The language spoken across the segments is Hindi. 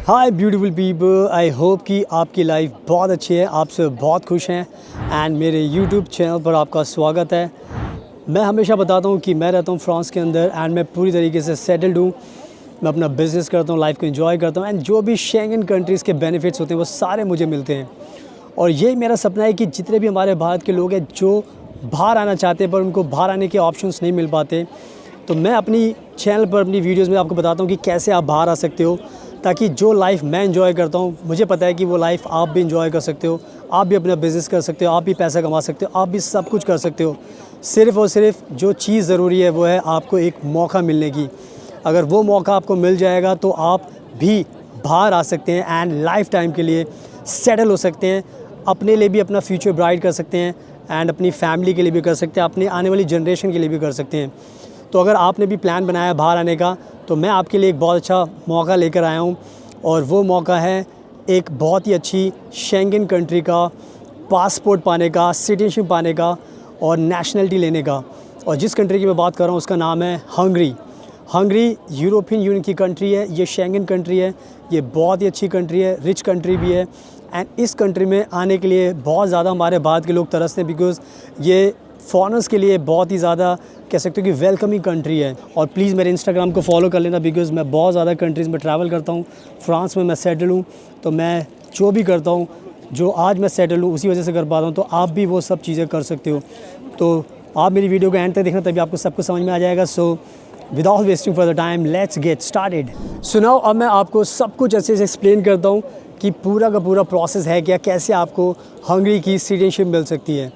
Hi beautiful people, I hope कि आपकी लाइफ बहुत अच्छी है, आप सब बहुत खुश हैं एंड मेरे यूट्यूब चैनल पर आपका स्वागत है। मैं हमेशा बताता हूँ कि मैं रहता हूँ फ्रांस के अंदर एंड मैं पूरी तरीके से सेटल्ड हूँ। मैं अपना बिज़नेस करता हूँ, लाइफ को एंजॉय करता हूँ एंड जो भी शेंगन कंट्रीज़ के बेनिफिट्स होते हैं वो सारे मुझे मिलते हैं। और यही मेरा सपना है कि जितने भी हमारे भारत के लोग हैं जो बाहर आना चाहते हैं पर उनको बाहर आने के ऑप्शंस नहीं मिल पाते, तो मैं अपनी चैनल पर अपनी वीडियोज़ में आपको बताता हूँ कि कैसे आप बाहर आ सकते हो, ताकि जो लाइफ मैं एंजॉय करता हूँ मुझे पता है कि वो लाइफ आप भी एंजॉय कर सकते हो, आप भी अपना बिज़नेस कर सकते हो, आप भी पैसा कमा सकते हो, आप भी सब कुछ कर सकते हो। सिर्फ़ और सिर्फ जो चीज़ ज़रूरी है वो है आपको एक मौका मिलने की। अगर वो मौका आपको मिल जाएगा तो आप भी बाहर आ सकते हैं एंड लाइफ टाइम के लिए सेटल हो सकते हैं, अपने लिए भी अपना फ्यूचर ब्राइट कर सकते हैं एंड अपनी फैमिली के लिए भी कर सकते हैं, अपने आने वाली जनरेशन के लिए भी कर सकते हैं। तो अगर आपने भी प्लान बनाया बाहर आने का तो मैं आपके लिए एक बहुत अच्छा मौका लेकर आया हूँ और वो मौका है एक बहुत ही अच्छी शेंगन कंट्री का पासपोर्ट पाने का, सिटीजनशिप पाने का और नेशनलिटी लेने का। और जिस कंट्री की मैं बात कर रहा हूँ उसका नाम है हंगरी। हंगरी यूरोपियन यूनियन की कंट्री है, ये शेंगन कंट्री है, ये बहुत ही अच्छी कंट्री है, रिच कंट्री भी है एंड इस कंट्री में आने के लिए बहुत ज़्यादा हमारे भारत के लोग तरसते हैं बिकॉज़ ये फॉरेनर्स के लिए बहुत ही ज़्यादा कह सकते हो कि वेलकमिंग कंट्री है। और प्लीज़ मेरे इंस्टाग्राम को फॉलो कर लेना बिकॉज़ मैं बहुत ज़्यादा कंट्रीज़ में ट्रैवल करता हूँ। फ्रांस में मैं सेटल हूँ, तो मैं जो भी करता हूँ, जो आज मैं सेटल हूँ उसी वजह से कर पाता हूँ, तो आप भी वो सब चीज़ें कर सकते हो। तो आप मेरी वीडियो को एंड तक देखना, तभी आपको सब कुछ समझ में आ जाएगा। So without wasting for the time let's get started. सुनाओ, अब मैं आपको सब कुछ अच्छे से एक्सप्लेन करता हूँ कि पूरा का पूरा प्रोसेस है क्या, कैसे आपको हंगरी की सिटीजनशिप मिल सकती है।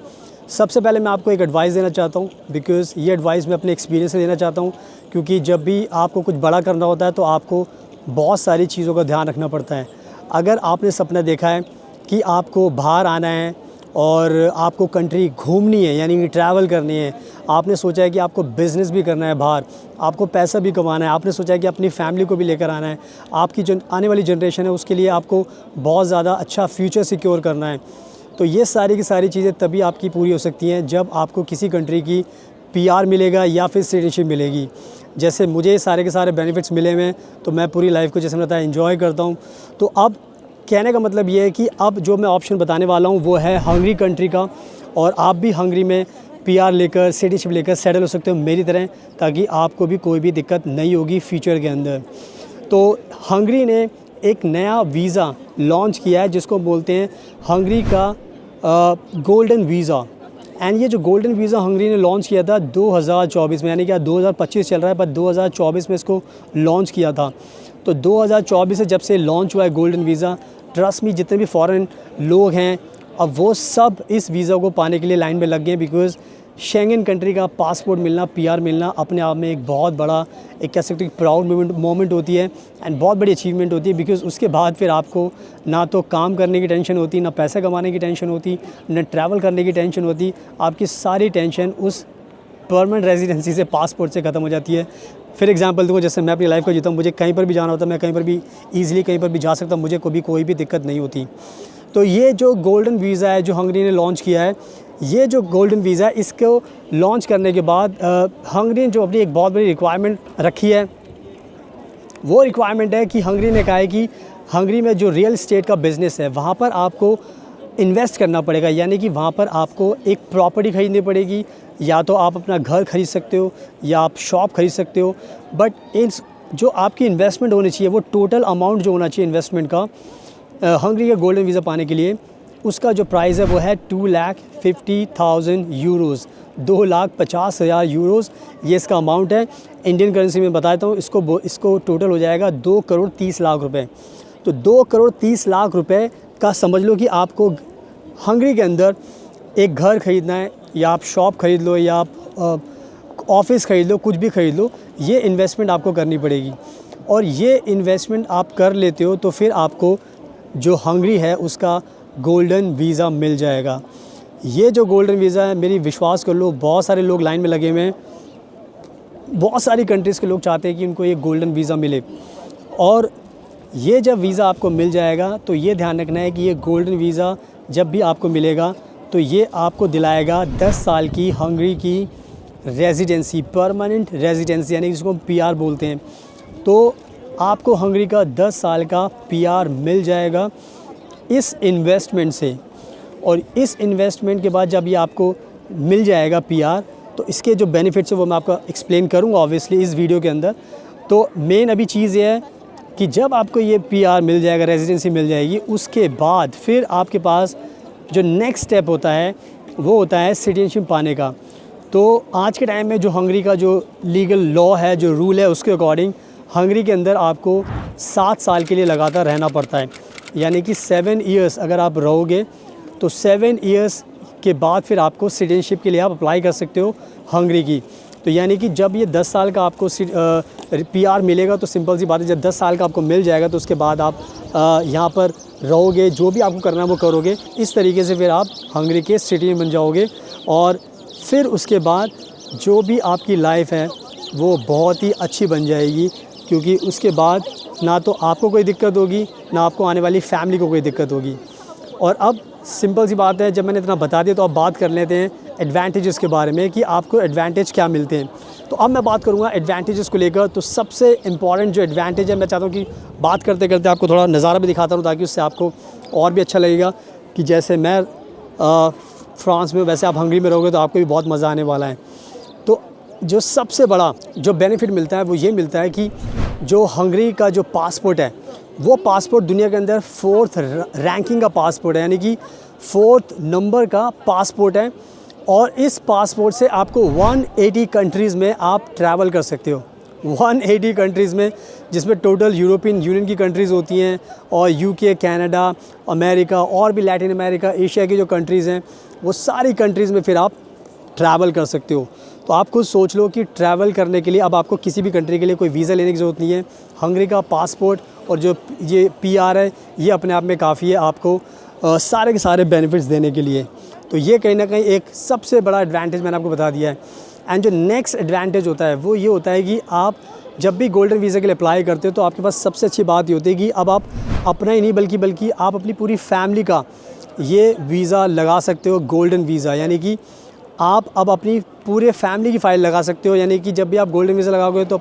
सबसे पहले मैं आपको एक एडवाइस देना चाहता हूँ बिकॉज़ ये एडवाइस मैं अपने एक्सपीरियंस से देना चाहता हूँ, क्योंकि जब भी आपको कुछ बड़ा करना होता है तो आपको बहुत सारी चीज़ों का ध्यान रखना पड़ता है। अगर आपने सपना देखा है कि आपको बाहर आना है और आपको कंट्री घूमनी है यानी कि ट्रैवल करनी है, आपने सोचा है कि आपको बिज़नेस भी करना है बाहर, आपको पैसा भी कमाना है, आपने सोचा है कि अपनी फैमिली को भी लेकर आना है, आपकी जो आने वाली जनरेशन है उसके लिए आपको बहुत ज़्यादा अच्छा फ्यूचर सिक्योर करना है, तो ये सारी की सारी चीज़ें तभी आपकी पूरी हो सकती हैं जब आपको किसी कंट्री की पीआर मिलेगा या फिर सिटीजनशिप मिलेगी। जैसे मुझे सारे के सारे बेनिफिट्स मिले हुए हैं तो मैं पूरी लाइफ को जैसे मैंने बताया एंजॉय करता हूँ। तो अब कहने का मतलब ये है कि अब जो मैं ऑप्शन बताने वाला हूँ वो है हंगरी कंट्री का, और आप भी हंगरी में पीआर लेकर सिटीजनशिप लेकर सेटल हो सकते हो मेरी तरह, ताकि आपको भी कोई भी दिक्कत नहीं होगी फ्यूचर के अंदर। तो हंगरी ने एक नया वीज़ा लॉन्च किया है जिसको बोलते हैं हंगरी का गोल्डन वीज़ा। एंड ये जो गोल्डन वीज़ा हंगरी ने लॉन्च किया था 2024 में, यानी कि 2025 चल रहा है पर 2024 में इसको लॉन्च किया था। तो 2024 से जब से लॉन्च हुआ है गोल्डन वीज़ा, ट्रस्ट मी जितने भी फॉरेन लोग हैं अब वो सब इस वीज़ा को पाने के लिए लाइन में लग गए हैं बिकॉज़ शेंगन कंट्री का पासपोर्ट मिलना, पीआर मिलना अपने आप में एक बहुत बड़ा एक कह सकते हो कि प्राउड मोमेंट होती है एंड बहुत बड़ी अचीवमेंट होती है बिकॉज़ उसके बाद फिर आपको ना तो काम करने की टेंशन होती, ना पैसा कमाने की टेंशन होती, ना ट्रैवल करने की टेंशन होती। आपकी सारी टेंशन उस परमानेंट रेजिडेंसी से, पासपोर्ट से ख़त्म हो जाती है। फिर एग्जांपल देखो, जैसे मैं अपनी लाइफ को जीता हूँ, मुझे कहीं पर भी जाना होता है, मैं कहीं पर भी ईज़िली कहीं पर भी जा सकता हूँ, मुझे कभी कोई भी दिक्कत नहीं होती। तो ये जो गोल्डन वीज़ा है जो हंगरी ने लॉन्च किया है, ये जो गोल्डन वीज़ा है इसको लॉन्च करने के बाद हंगरी ने जो अपनी एक बहुत बड़ी रिक्वायरमेंट रखी है, वो रिक्वायरमेंट है कि हंगरी ने कहा है कि हंगरी में जो रियल एस्टेट का बिज़नेस है वहाँ पर आपको इन्वेस्ट करना पड़ेगा, यानी कि वहाँ पर आपको एक प्रॉपर्टी ख़रीदनी पड़ेगी, या तो आप अपना घर खरीद सकते हो या आप शॉप खरीद सकते हो। बट इन जो आपकी इन्वेस्टमेंट होनी चाहिए वो टोटल अमाउंट जो होना चाहिए इन्वेस्टमेंट का हंगरी का गोल्डन वीज़ा पाने के लिए, उसका जो प्राइस है वो है 2,50,000 यूरोज़, 2,50,000 यूरोज़ ये इसका अमाउंट है। इंडियन करेंसी में बताता हूँ, इसको टोटल हो जाएगा 2,30,00,000 रुपये। तो 2,30,00,000 रुपये का समझ लो कि आपको हंगरी के अंदर एक घर ख़रीदना है, या आप शॉप ख़रीद लो, या आप ऑफिस ख़रीद लो, कुछ भी ख़रीद लो, ये इन्वेस्टमेंट आपको करनी पड़ेगी। और ये इन्वेस्टमेंट आप कर लेते हो तो फिर आपको जो हंगरी है उसका गोल्डन वीज़ा मिल जाएगा। ये जो गोल्डन वीज़ा है, मेरी विश्वास कर लो, बहुत सारे लोग लाइन में लगे हुए हैं, बहुत सारी कंट्रीज़ के लोग चाहते हैं कि उनको ये गोल्डन वीज़ा मिले। और ये जब वीज़ा आपको मिल जाएगा तो ये ध्यान रखना है कि ये गोल्डन वीज़ा जब भी आपको मिलेगा तो ये आपको दिलाएगा 10 साल की हंगरी की रेजिडेंसी, परमानेंट रेजिडेंसी, यानी जिसको हम पीआर बोलते हैं। तो आपको हंगरी का 10 साल का पीआर मिल जाएगा इस इन्वेस्टमेंट से। और इस इन्वेस्टमेंट के बाद जब ये आपको मिल जाएगा पीआर, तो इसके जो बेनिफिट्स है वो मैं आपको एक्सप्लेन करूँगा ऑब्वियसली इस वीडियो के अंदर। तो मेन अभी चीज़ ये है कि जब आपको ये पीआर मिल जाएगा, रेजिडेंसी मिल जाएगी, उसके बाद फिर आपके पास जो नेक्स्ट स्टेप होता है वो होता है सिटीजनशिप पाने का। तो आज के टाइम में जो हंगरी का जो लीगल लॉ है, जो रूल है, उसके अकॉर्डिंग हंगरी के अंदर आपको 7 साल के लिए लगातार रहना पड़ता है। यानी कि 7 ईयर्स अगर आप रहोगे तो 7 ईयर्स के बाद फिर आपको सिटीजनशिप के लिए आप अप्लाई कर सकते हो हंगरी की। तो यानी कि जब ये 10 साल का आपको पीआर मिलेगा तो सिंपल सी बात है, जब 10 साल का आपको मिल जाएगा तो उसके बाद आप यहाँ पर रहोगे, जो भी आपको करना है वो करोगे। इस तरीके से फिर आप हंगरी के सिटीजन बन जाओगे। और फिर उसके बाद जो भी आपकी लाइफ है वो बहुत ही अच्छी बन जाएगी, क्योंकि उसके बाद ना तो आपको कोई दिक्कत होगी, ना आपको आने वाली फैमिली को कोई दिक्कत होगी। और अब सिंपल सी बात है, जब मैंने इतना बता दिया तो अब बात कर लेते हैं एडवांटेजेस के बारे में कि आपको एडवांटेज क्या मिलते हैं। तो अब मैं बात करूँगा एडवांटेजेस को लेकर। तो सबसे इम्पॉर्टेंट जो एडवांटेज है, मैं चाहता हूँ कि बात करते करते आपको थोड़ा नज़ारा भी दिखाता हूँ, ताकि उससे आपको और भी अच्छा लगेगा कि जैसे मैं फ्रांस में, वैसे आप हंगरी में रहोगे तो आपको भी बहुत मज़ा आने वाला है। तो जो सबसे बड़ा जो बेनिफिट मिलता है वो ये मिलता है कि जो हंगरी का जो पासपोर्ट है वो पासपोर्ट दुनिया के अंदर 4th रैंकिंग का पासपोर्ट है, यानी कि 4th नंबर का पासपोर्ट है। और इस पासपोर्ट से आपको 180 कंट्रीज़ में आप ट्रैवल कर सकते हो। 180 कंट्रीज़ में, जिसमें टोटल यूरोपियन यूनियन की कंट्रीज़ होती हैं और यूके, कनाडा, अमेरिका और भी लैटिन अमेरिका, एशिया की जो कंट्रीज़ हैं, वो सारी कंट्रीज़ में फिर आप ट्रैवल कर सकते हो। तो आप खुद सोच लो कि ट्रैवल करने के लिए अब आपको किसी भी कंट्री के लिए कोई वीज़ा लेने की ज़रूरत नहीं है। हंगरी का पासपोर्ट और जो ये पीआर है, ये अपने आप में काफ़ी है आपको सारे के सारे बेनिफिट्स देने के लिए। तो ये कहीं ना कहीं एक सबसे बड़ा एडवांटेज मैंने आपको बता दिया है। एंड जो नेक्स्ट एडवांटेज होता है वो ये होता है कि आप जब भी गोल्डन वीज़ा के लिए अप्लाई करते हो तो आपके पास सबसे अच्छी बात ये होती है कि अब आप अपना ही नहीं बल्कि आप अपनी पूरी फैमिली का ये वीज़ा लगा सकते हो, गोल्डन वीज़ा। यानी कि आप अब अपनी पूरे फैमिली की फ़ाइल लगा सकते हो। यानी कि जब भी आप गोल्डन वीज़ा लगाओगे तो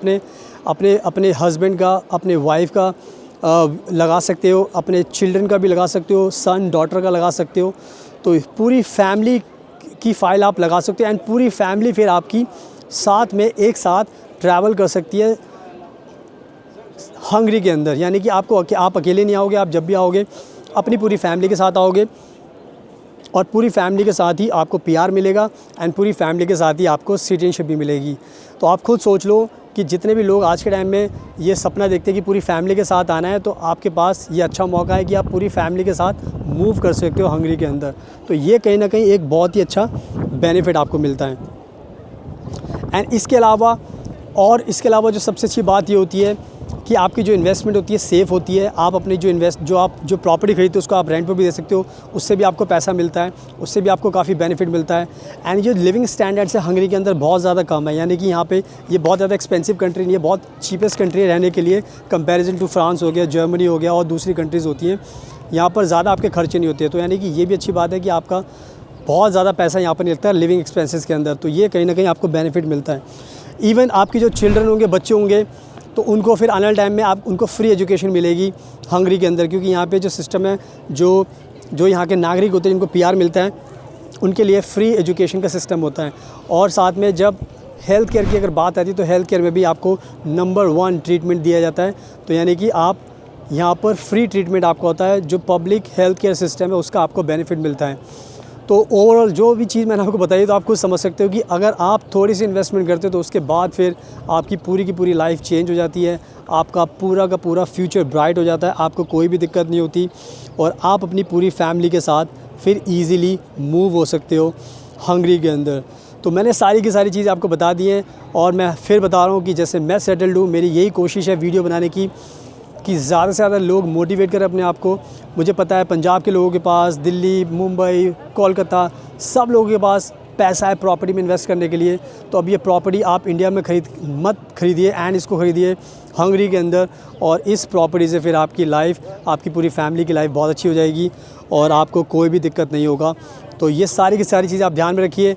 अपने हस्बैंड का, अपने वाइफ का लगा सकते हो, अपने चिल्ड्रन का भी लगा सकते हो, सन डॉटर का लगा सकते हो। तो पूरी फैमिली की फ़ाइल आप लगा सकते हो एंड पूरी फैमिली फिर आपकी साथ में एक साथ ट्रैवल कर सकती है हंगरी के अंदर। यानी कि आप अकेले नहीं आओगे, आप जब भी आओगे अपनी पूरी फैमिली के साथ आओगे और पूरी फैमिली के साथ ही आपको पीआर मिलेगा एंड पूरी फैमिली के साथ ही आपको सिटीजनशिप भी मिलेगी। तो आप खुद सोच लो कि जितने भी लोग आज के टाइम में ये सपना देखते हैं कि पूरी फैमिली के साथ आना है, तो आपके पास ये अच्छा मौका है कि आप पूरी फैमिली के साथ मूव कर सकते हो हंगरी के अंदर। तो ये कहीं ना कहीं एक बहुत ही अच्छा बेनिफिट आपको मिलता है। एंड इसके अलावा जो सबसे अच्छी बात ये होती है कि आपकी जो इन्वेस्टमेंट होती है सेफ़ होती है। आप अपनी जो प्रॉपर्टी खरीदते हो उसको आप रेंट पर भी दे सकते हो, उससे भी आपको पैसा मिलता है, उससे भी आपको काफ़ी बेनिफिट मिलता है। एंड जो लिविंग स्टैंडर्ड्स है हंगरी के अंदर बहुत ज़्यादा कम है। यानी कि यहाँ पे ये बहुत ज़्यादा एक्सपेंसिव कंट्री नहीं है, बहुत चीपेस्ट कंट्री है रहने के लिए, कंपैरिजन टू फ्रांस हो गया, जर्मनी हो गया और दूसरी कंट्रीज़ होती हैं। यहाँ पर ज़्यादा आपके खर्चे नहीं होते। तो यानी कि ये भी अच्छी बात है कि आपका बहुत ज़्यादा पैसा यहाँ पर नहीं लगता है लिविंग एक्सपेंसेस के अंदर। तो ये कहीं ना कहीं आपको बेनिफिट मिलता है। इवन आपकी जो चिल्ड्रन होंगे, बच्चे होंगे, तो उनको फिर आने वाले टाइम में उनको फ्री एजुकेशन मिलेगी हंगरी के अंदर, क्योंकि यहाँ पे जो सिस्टम है, जो यहाँ के नागरिक होते हैं जिनको पीआर मिलता है, उनके लिए फ्री एजुकेशन का सिस्टम होता है। और साथ में जब हेल्थ केयर की अगर बात आती है तो हेल्थ केयर में भी आपको नंबर 1 ट्रीटमेंट दिया जाता है। तो यानी कि आप यहाँ पर फ्री ट्रीटमेंट आपको होता है, जो पब्लिक हेल्थ केयर सिस्टम है उसका आपको बेनिफिट मिलता है। तो ओवरऑल जो भी चीज़ मैंने आपको बताई तो आप खुद समझ सकते हो कि अगर आप थोड़ी सी इन्वेस्टमेंट करते हो तो उसके बाद फिर आपकी पूरी की पूरी लाइफ चेंज हो जाती है, आपका पूरा का पूरा फ्यूचर ब्राइट हो जाता है, आपको कोई भी दिक्कत नहीं होती और आप अपनी पूरी फैमिली के साथ फिर ईज़िली मूव हो सकते हो हंगरी के अंदर। तो मैंने सारी की सारी चीज़ आपको बता दी हैं और मैं फिर बता रहा हूँ कि जैसे मैं सेटल्ड हूँ, मेरी यही कोशिश है वीडियो बनाने की कि ज़्यादा से ज़्यादा लोग मोटिवेट करें अपने आप को। मुझे पता है पंजाब के लोगों के पास, दिल्ली, मुंबई, कोलकाता, सब लोगों के पास पैसा है प्रॉपर्टी में इन्वेस्ट करने के लिए। तो अब ये प्रॉपर्टी आप इंडिया में मत खरीदिए एंड इसको ख़रीदिए हंगरी के अंदर, और इस प्रॉपर्टी से फिर आपकी लाइफ, आपकी पूरी फैमिली की लाइफ बहुत अच्छी हो जाएगी और आपको कोई भी दिक्कत नहीं होगा। तो ये सारी की सारी चीज़ें आप ध्यान में रखिए।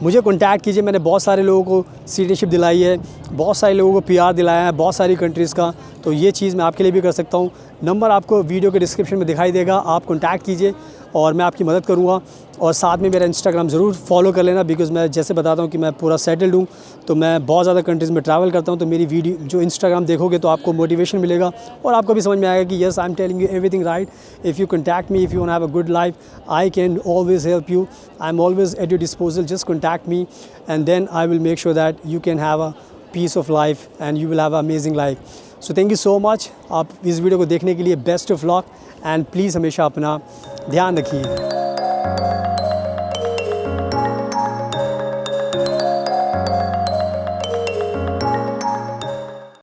मुझे कॉन्टैक्ट कीजिए। मैंने बहुत सारे लोगों को सिटीजनशिप दिलाई है, बहुत सारे लोगों को पीआर दिलाया है, बहुत सारी कंट्रीज़ का। तो ये चीज़ मैं आपके लिए भी कर सकता हूँ। नंबर आपको वीडियो के डिस्क्रिप्शन में दिखाई देगा, आप कॉन्टैक्ट कीजिए और मैं आपकी मदद करूँगा। और साथ में मेरा इंस्टाग्राम ज़रूर फॉलो कर लेना, बिकॉज़ मैं जैसे बताता हूँ कि मैं पूरा सेटल्ड हूँ, तो मैं बहुत ज़्यादा कंट्रीज़ में ट्रैवल करता हूँ। तो मेरी वीडियो जो इंस्टाग्राम देखोगे तो आपको मोटिवेशन मिलेगा और आपको भी समझ में आएगा कि yes, I am telling you everything right. If you contact me, if you want to have a good life, I can always help you. I am always at your disposal. Just contact me and then I will make sure that you can have a peace of life and you will have an amazing life. So thank you so much। आप इस वीडियो को देखने के लिए best of luck and please हमेशा अपना ध्यान रखिए।